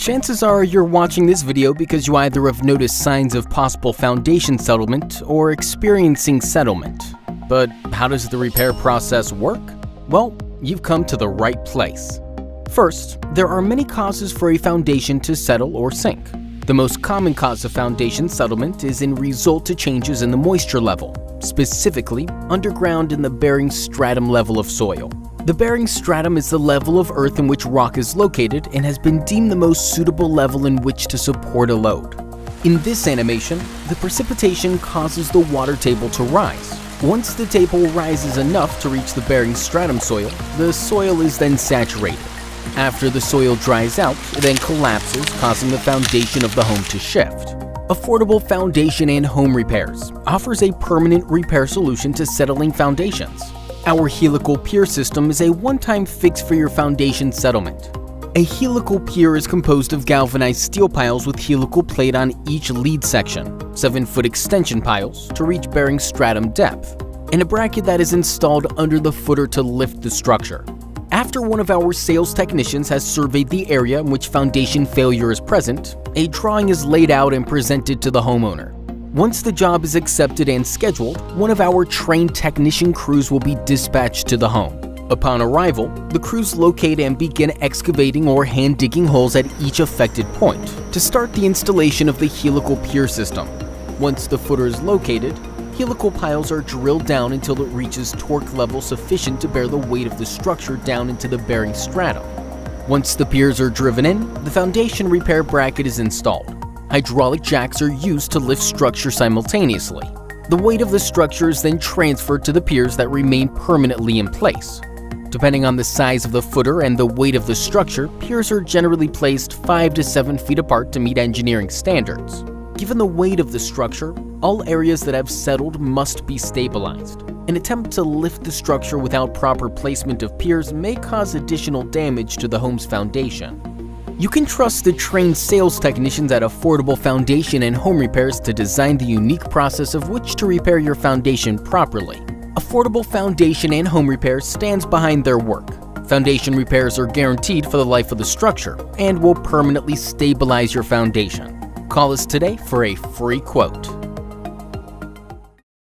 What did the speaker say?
Chances are you're watching this video because you either have noticed signs of possible foundation settlement or experiencing settlement. But how does the repair process work? Well, you've come to the right place. First, there are many causes for a foundation to settle or sink. The most common cause of foundation settlement is in result to changes in the moisture level, specifically underground in the bearing stratum level of soil. The bearing stratum is the level of earth in which rock is located and has been deemed the most suitable level in which to support a load. In this animation, the precipitation causes the water table to rise. Once the table rises enough to reach the bearing stratum soil, the soil is then saturated. After the soil dries out, it then collapses, causing the foundation of the home to shift. Affordable Foundation and Home Repairs offers a permanent repair solution to settling foundations. Our Helical Pier system is a one-time fix for your foundation settlement. A helical pier is composed of galvanized steel piles with helical plate on each lead section, 7-foot extension piles to reach bearing stratum depth, and a bracket that is installed under the footer to lift the structure. After one of our sales technicians has surveyed the area in which foundation failure is present, a drawing is laid out and presented to the homeowner. Once the job is accepted and scheduled, one of our trained technician crews will be dispatched to the home. Upon arrival, the crews locate and begin excavating or hand-digging holes at each affected point to start the installation of the helical pier system. Once the footer is located, helical piles are drilled down until it reaches torque level sufficient to bear the weight of the structure down into the bearing stratum. Once the piers are driven in, the foundation repair bracket is installed. Hydraulic jacks are used to lift structure simultaneously. The weight of the structure is then transferred to the piers that remain permanently in place. Depending on the size of the footer and the weight of the structure, piers are generally placed 5 to 7 feet apart to meet engineering standards. Given the weight of the structure, all areas that have settled must be stabilized. An attempt to lift the structure without proper placement of piers may cause additional damage to the home's foundation. You can trust the trained sales technicians at Affordable Foundation and Home Repairs to design the unique process of which to repair your foundation properly. Affordable Foundation and Home Repairs stands behind their work. Foundation repairs are guaranteed for the life of the structure and will permanently stabilize your foundation. Call us today for a free quote.